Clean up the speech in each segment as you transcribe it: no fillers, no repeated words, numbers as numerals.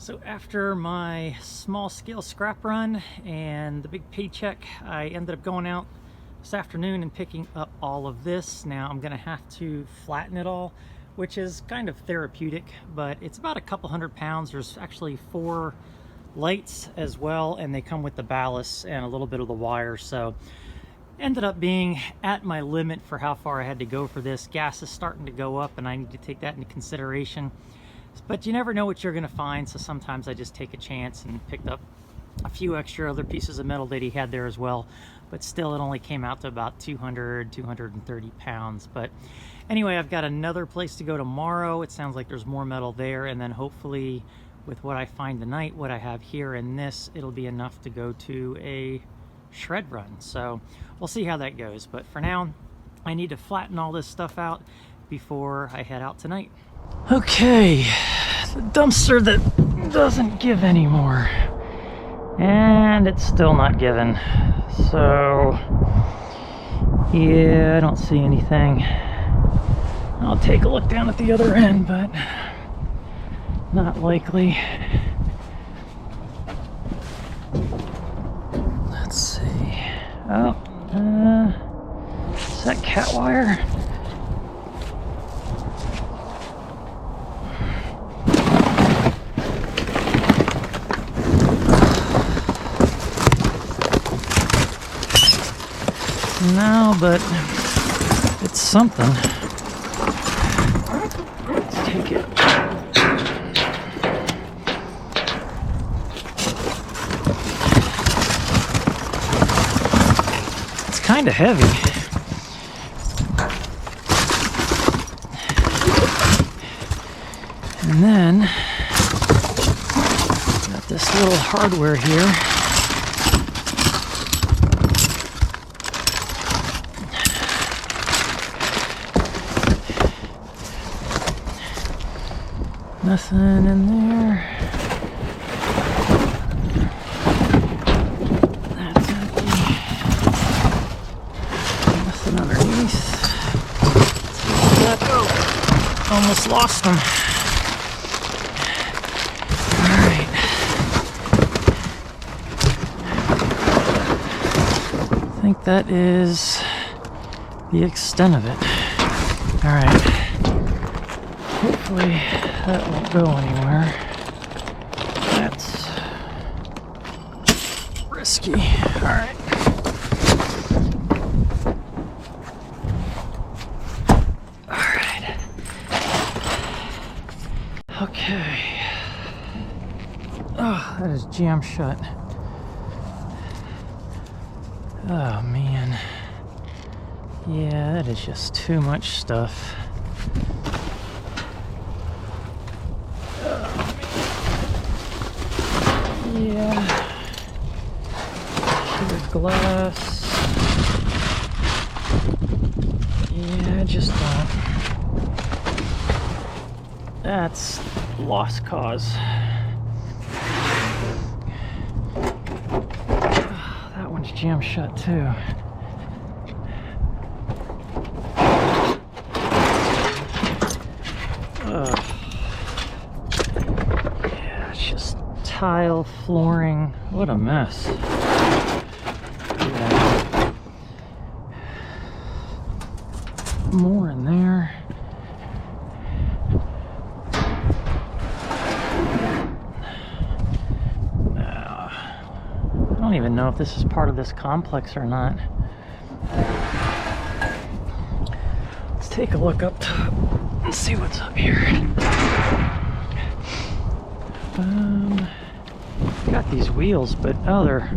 So after my small scale scrap run and the big paycheck, I ended up going out this afternoon and picking up all of this. Now I'm gonna have to flatten it all, which is kind of therapeutic, but it's about a couple £100. There's actually 4 lights as well, and they come with the ballast and a little bit of the wire. So ended up being at my limit for how far I had to go for this. Gas is starting to go up and I need to take that into consideration. But you never know what you're going to find, so sometimes I just take a chance and picked up a few extra other pieces of metal that he had there as well. But still, it only came out to about 230 pounds. But anyway, I've got another place to go tomorrow. It sounds like there's more metal there, and then hopefully with what I find tonight, what I have here in this, it'll be enough to go to a shred run. So we'll see how that goes. But for now, I need to flatten all this stuff out before I head out tonight. Okay, the dumpster that doesn't give anymore, and it's still not giving. So yeah, I don't see anything. I'll take a look down at the other end, but not likely. Let's see. Oh, is that cat wire? No, but it's something. Let's take it. It's kind of heavy. And then got this little hardware here. Nothing in there. That's empty. Nothing underneath. Oh, almost lost them. Alright. I think that is the extent of it. Alright. Hopefully that won't go anywhere. That's risky. Alright. Alright. Okay. Oh, that is jammed shut. Oh man. Yeah, that is just too much stuff. Yeah, sugar glass. Yeah, just don't. That's lost cause. That one's jammed shut too. Yeah, it's just tile flooring. What a mess. Yeah. More in there. I don't even know if this is part of this complex or not. Let's take a look up top and see what's up here. Got these wheels, but oh, they're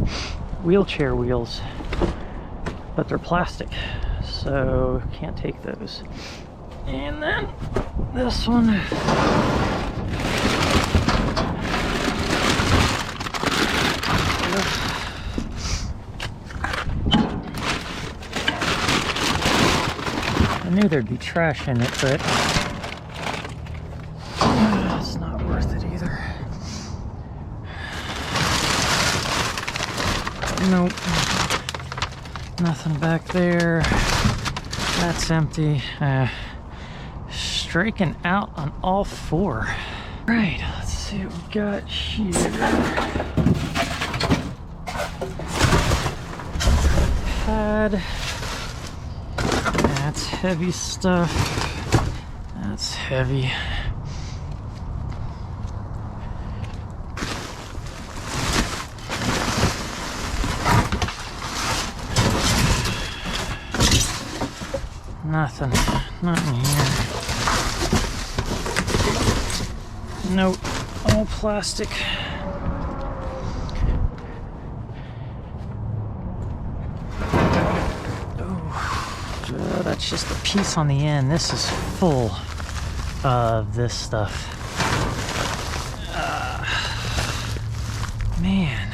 wheelchair wheels, but they're plastic, so can't take those. And then this one. I knew there'd be trash in it, but it's not worth it either. Nope. Nothing back there. That's empty. Striking out on all 4. Right, let's see what we got here. Pad. That's heavy stuff. That's heavy. Nothing in here. Nope, all plastic. Oh, that's just a piece on the end. This is full of this stuff. Man.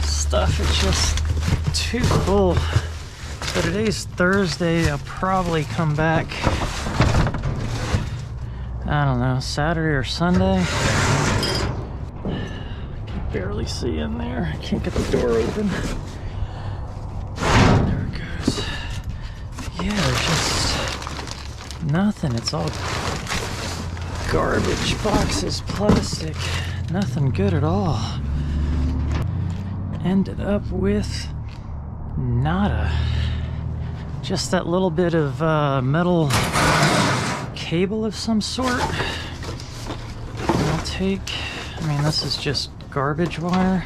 Stuff is just too full. So today's Thursday. I'll probably come back, I don't know, Saturday or Sunday. I can barely see in there. I can't get the door open. There it goes. Yeah, there's just nothing. It's all garbage, boxes, plastic. Nothing good at all. Ended up with nada. Just that little bit of metal cable of some sort. I'll take, I mean, this is just garbage wire.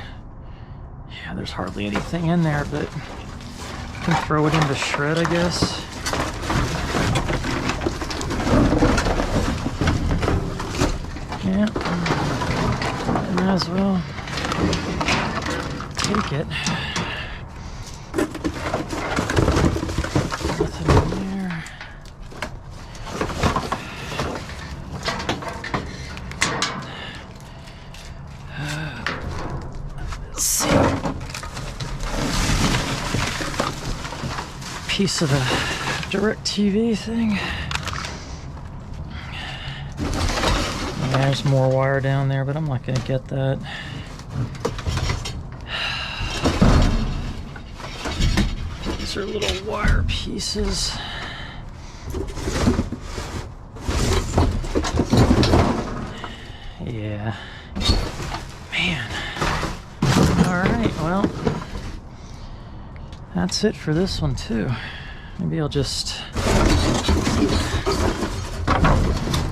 Yeah, there's hardly anything in there, but I can throw it into shred, I guess. Yeah, might as well take it. Nothing in there. Let's see. Piece of the DirecTV thing. Yeah, there's more wire down there, but I'm not going to get that. These are little wire pieces. Yeah. Man. Alright, well, that's it for this one too. Maybe I'll just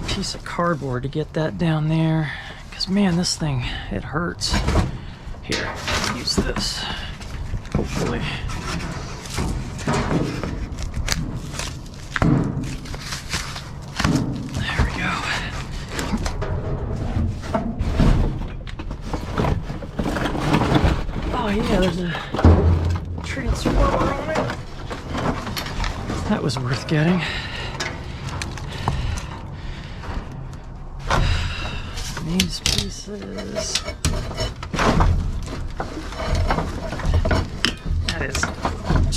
piece of cardboard to get that down there. Because man, this thing, it hurts. Here, use this. Hopefully. There we go. Oh yeah, there's a transformer on it. That was worth getting. These pieces. That is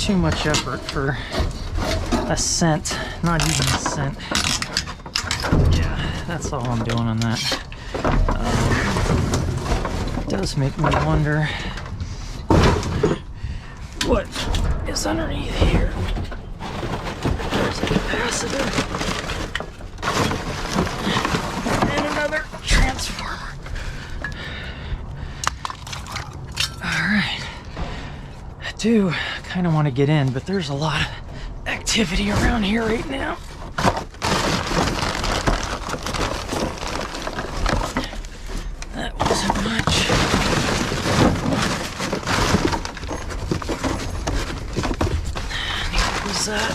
too much effort for a cent. Not even a cent. Yeah, that's all I'm doing on that. It does make me wonder what is underneath here. There's a capacitor. And another transformer. Alright. I do kind of want to get in, but there's a lot of activity around here right now. That wasn't much. Neither was that.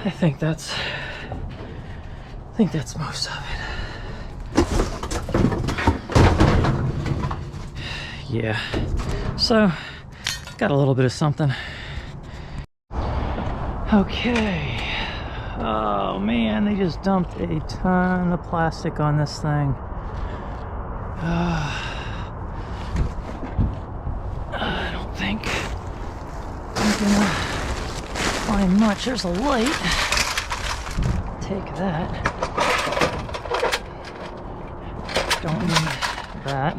I think that's most of it. Yeah, so got a little bit of something. Okay. Oh man, they just dumped a ton of plastic on this thing. I don't think I'm gonna find much. There's a light. Take that. Don't need that.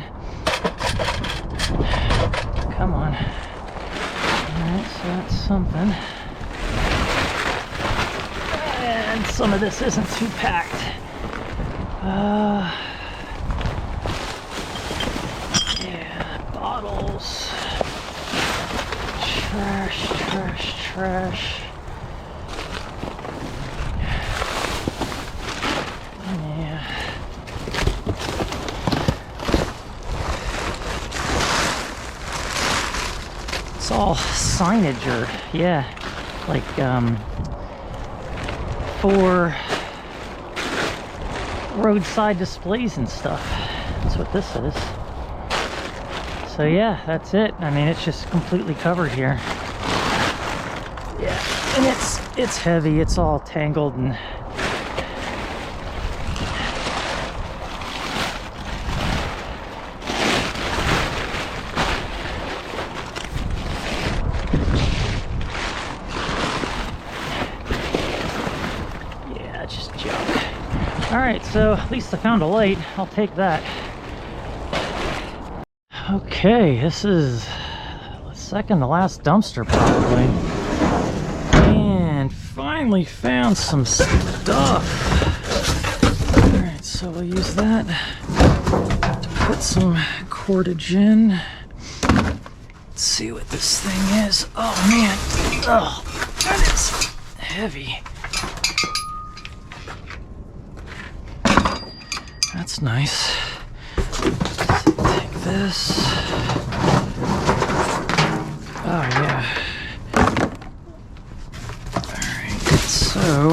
Come on. Alright, so that's something. And some of this isn't too packed. Yeah, bottles. Trash, trash, trash. Yeah. It's all signage or, yeah, like, for roadside displays and stuff. That's what this is. So yeah, that's it. I mean, it's just completely covered here. Yeah, and it's heavy. It's all tangled and yeah, just junk. All right, so at least I found a light. I'll take that. Okay, this is the second to last dumpster probably. And finally found some stuff. Alright, so we'll use that to put some cordage in. Let's see what this thing is. Oh man, oh, that is heavy. That's nice. Take this. Oh yeah. Alright, so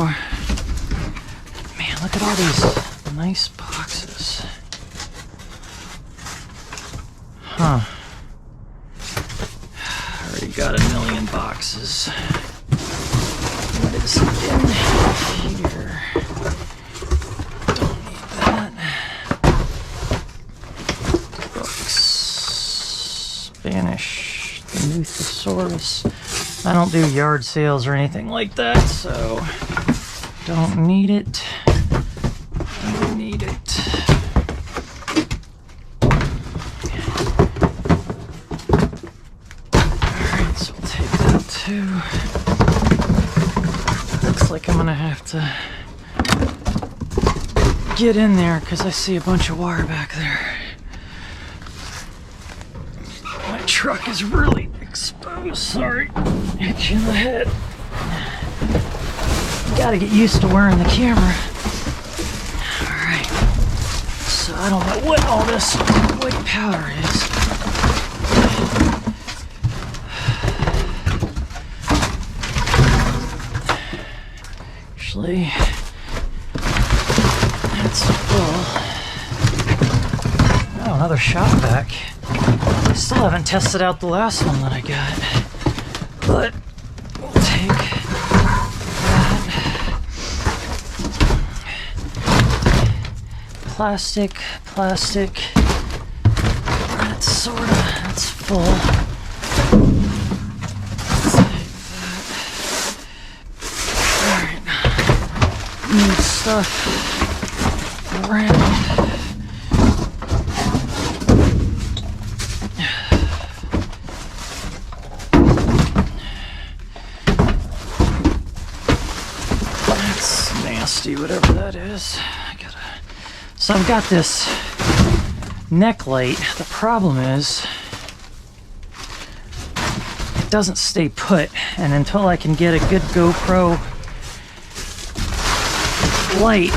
man, look at all these nice boxes. Huh. Already got a million boxes. What is in here? Don't need that. Books. Spanish. Thesaurus. I don't do yard sales or anything like that, so don't need it. Don't need it. Alright, so we'll take that too. Looks like I'm gonna have to get in there because I see a bunch of wire back there. My truck is really exposed. Sorry, hit you in the head. Gotta get used to wearing the camera. Alright, so I don't know what all this white powder is. Actually, that's full. Oh, another shop vac. I still haven't tested out the last one that I got, but we'll take that. Plastic. That's full. Alright, need stuff around. Whatever that is. So I've got this neck light. The problem is it doesn't stay put, and until I can get a good GoPro light,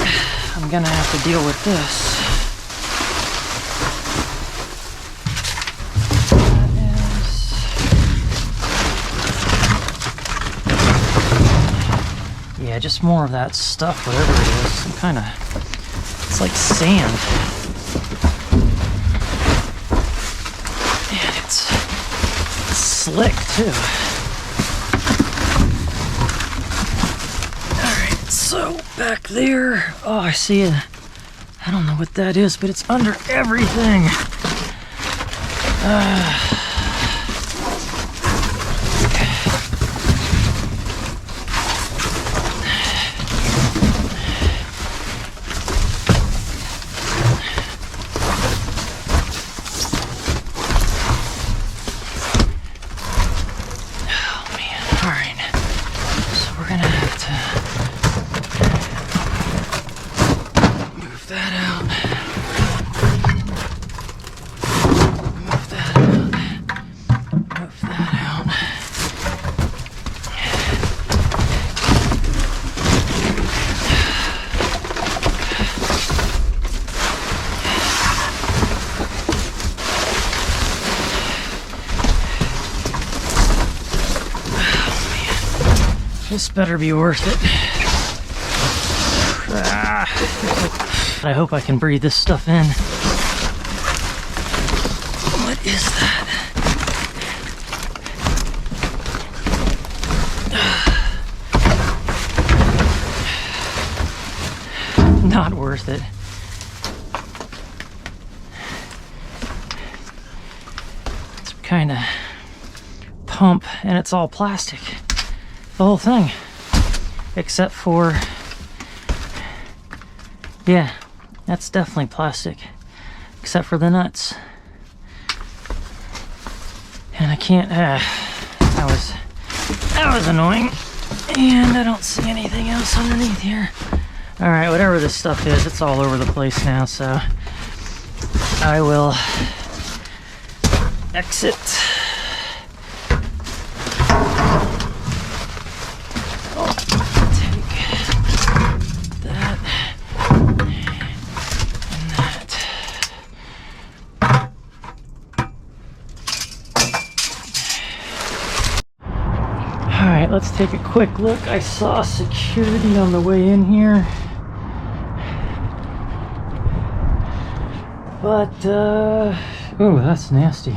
I'm gonna have to deal with this. Yeah, just more of that stuff, whatever it is. Some kind of, it's like sand. And it's slick too. Alright, so back there, oh, I see a I don't know what that is, but it's under everything. This better be worth it. I hope I can breathe this stuff in. What is that? Not worth it. It's kind of pump, and it's all plastic. The whole thing, except for, yeah, that's definitely plastic, except for the nuts. And I can't, that was annoying. And I don't see anything else underneath here. All right, whatever this stuff is, it's all over the place now, so I will exit. Alright, let's take a quick look. I saw security on the way in here. But, oh, that's nasty.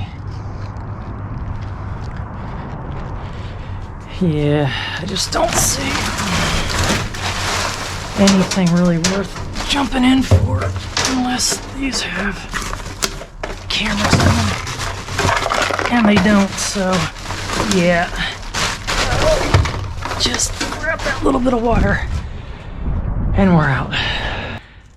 Yeah, I just don't see anything really worth jumping in for unless these have cameras in them. And they don't, so yeah. Just grab that little bit of water and we're out.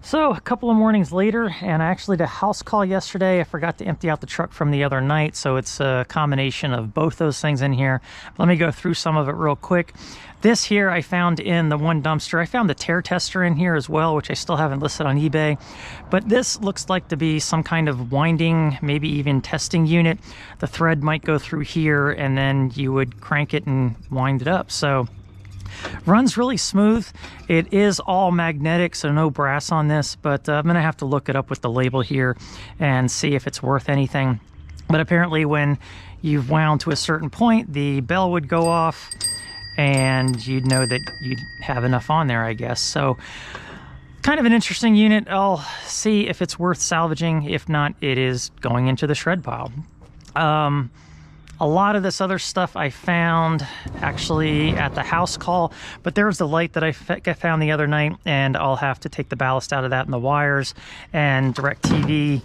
So a couple of mornings later, and I actually did a house call yesterday. I forgot to empty out the truck from the other night, so it's a combination of both those things in here. Let me go through some of it real quick. This here I found in the one dumpster. I found the tear tester in here as well, which I still haven't listed on eBay. But this looks like to be some kind of winding, maybe even testing unit. The thread might go through here, and then you would crank it and wind it up. So runs really smooth. It is all magnetic, so no brass on this, but I'm gonna have to look it up with the label here and see if it's worth anything. But apparently when you've wound to a certain point, the bell would go off and you'd know that you'd have enough on there, I guess. So kind of an interesting unit. I'll see if it's worth salvaging. If not, it is going into the shred pile. A lot of this other stuff I found actually at the house call, but there was the light that I found the other night, and I'll have to take the ballast out of that and the wires and DirecTV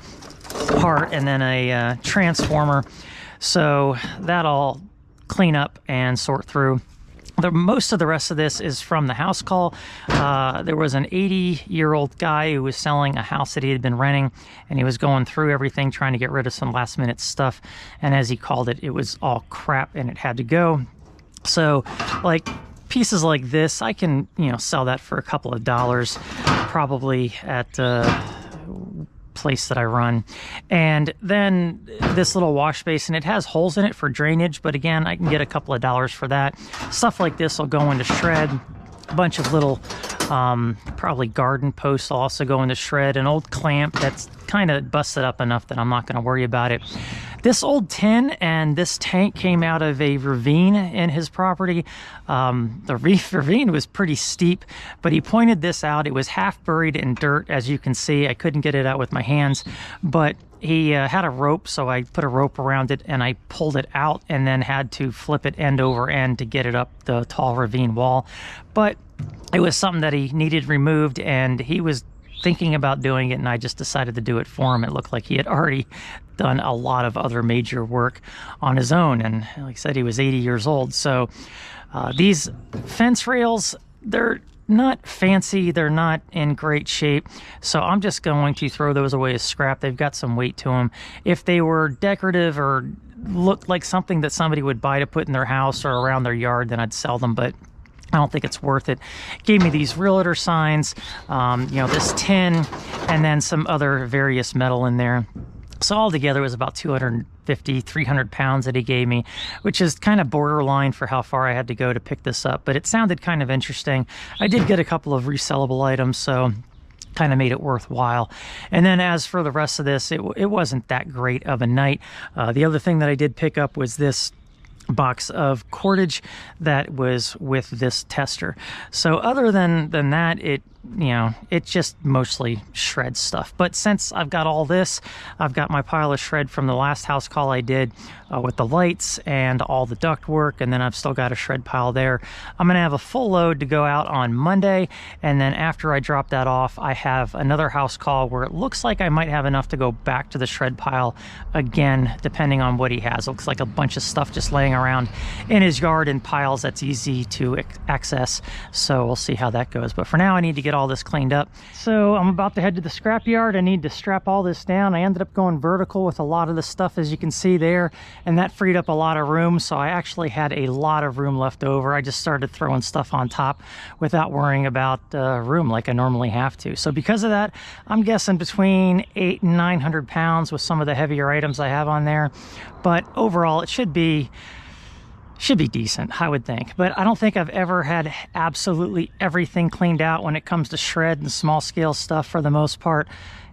part and then a transformer. So that I'll clean up and sort through. Most of the rest of this is from the house call. There was an 80-year-old guy who was selling a house that he had been renting, and he was going through everything, trying to get rid of some last-minute stuff. And as he called it, it was all crap, and it had to go. So, like, pieces like this, I can, you know, sell that for a couple of dollars, probably at place that I run. And then this little wash basin, it has holes in it for drainage, but again, I can get a couple of dollars for that. Stuff like this will go into shred. A bunch of little probably garden posts will also go into shred. An old clamp that's kind of busted up enough that I'm not going to worry about it. This old tin and this tank came out of a ravine in his property. The ravine was pretty steep, but he pointed this out. It was half buried in dirt, as you can see. I couldn't get it out with my hands, but he had a rope, so I put a rope around it and I pulled it out and then had to flip it end over end to get it up the tall ravine wall. But it was something that he needed removed, and he was thinking about doing it, and I just decided to do it for him. It looked like he had already done a lot of other major work on his own, and like I said, he was 80 years old. So these fence rails, they're not fancy, they're not in great shape, so I'm just going to throw those away as scrap. They've got some weight to them. If they were decorative or looked like something that somebody would buy to put in their house or around their yard, then I'd sell them, but I don't think it's worth it. Gave me these realtor signs, this tin, and then some other various metal in there. So altogether it was about 250, 300 pounds that he gave me, which is kind of borderline for how far I had to go to pick this up, but it sounded kind of interesting. I did get a couple of resellable items, so kind of made it worthwhile. And then as for the rest of this, it wasn't that great of a night. The other thing that I did pick up was this box of cordage that was with this tester. So other than that, it just mostly shreds stuff. But since I've got all this, I've got my pile of shred from the last house call I did with the lights and all the duct work, and then I've still got a shred pile there. I'm gonna have a full load to go out on Monday, and then after I drop that off, I have another house call where it looks like I might have enough to go back to the shred pile again, depending on what he has. It looks like a bunch of stuff just laying around in his yard in piles that's easy to access, so we'll see how that goes. But for now, I need to get all this cleaned up. So I'm about to head to the scrap yard. I need to strap all this down. I ended up going vertical with a lot of the stuff, as you can see there, and that freed up a lot of room, so I actually had a lot of room left over. I just started throwing stuff on top without worrying about room like I normally have to. So because of that, I'm guessing between 800 and 900 pounds with some of the heavier items I have on there, but overall it should be decent, I would think. But I don't think I've ever had absolutely everything cleaned out when it comes to shred and small scale stuff for the most part.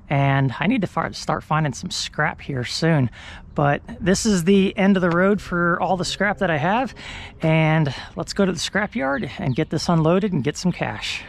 And I need to start finding some scrap here soon. But this is the end of the road for all the scrap that I have. And let's go to the scrap yard and get this unloaded and get some cash.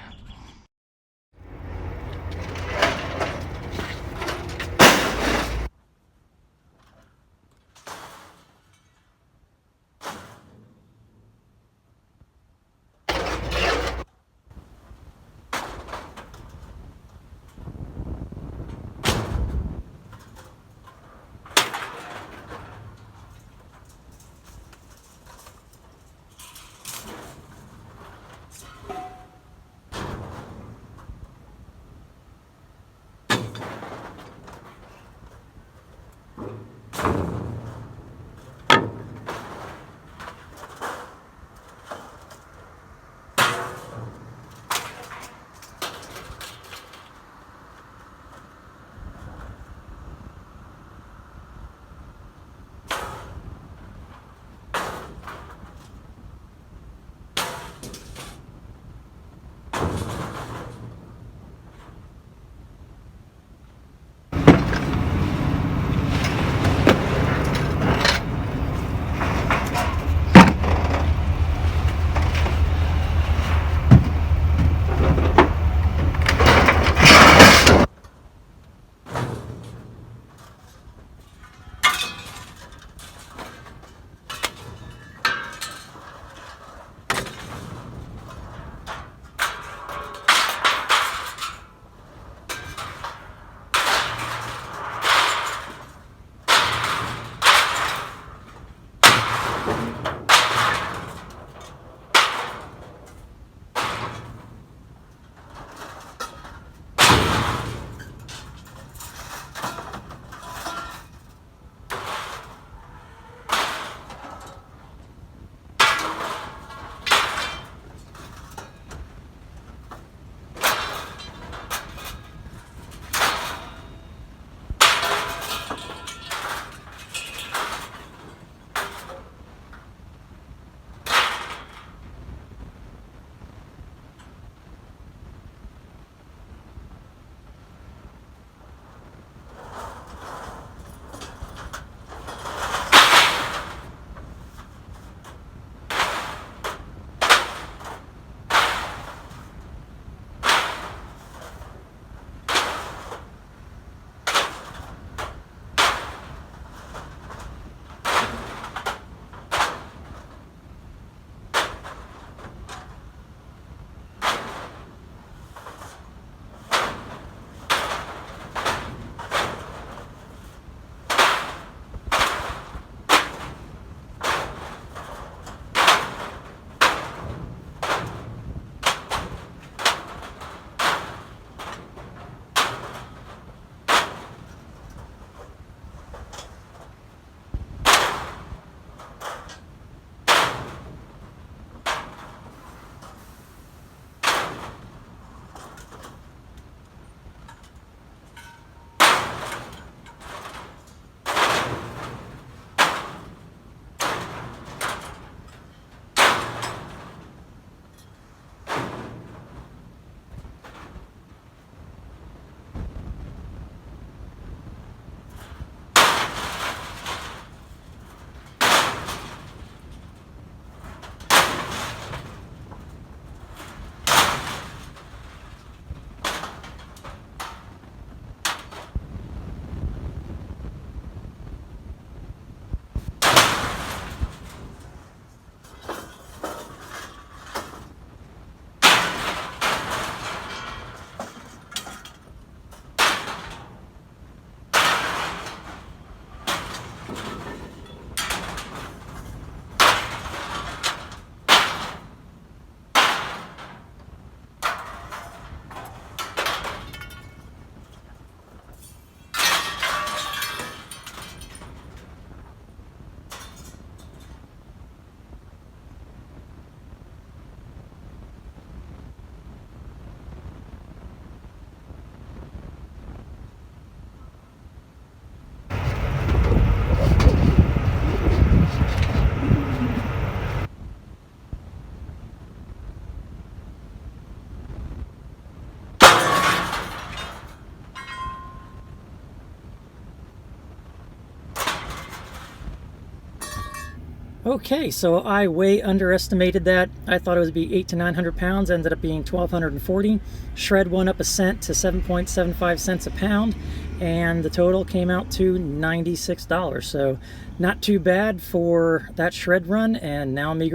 Okay, so I way underestimated that. I thought it would be 800 to 900 pounds, ended up being 1,240. Shred went up a cent to 7.75 cents a pound, and the total came out to $96. So not too bad for that shred run, and now I'm eager to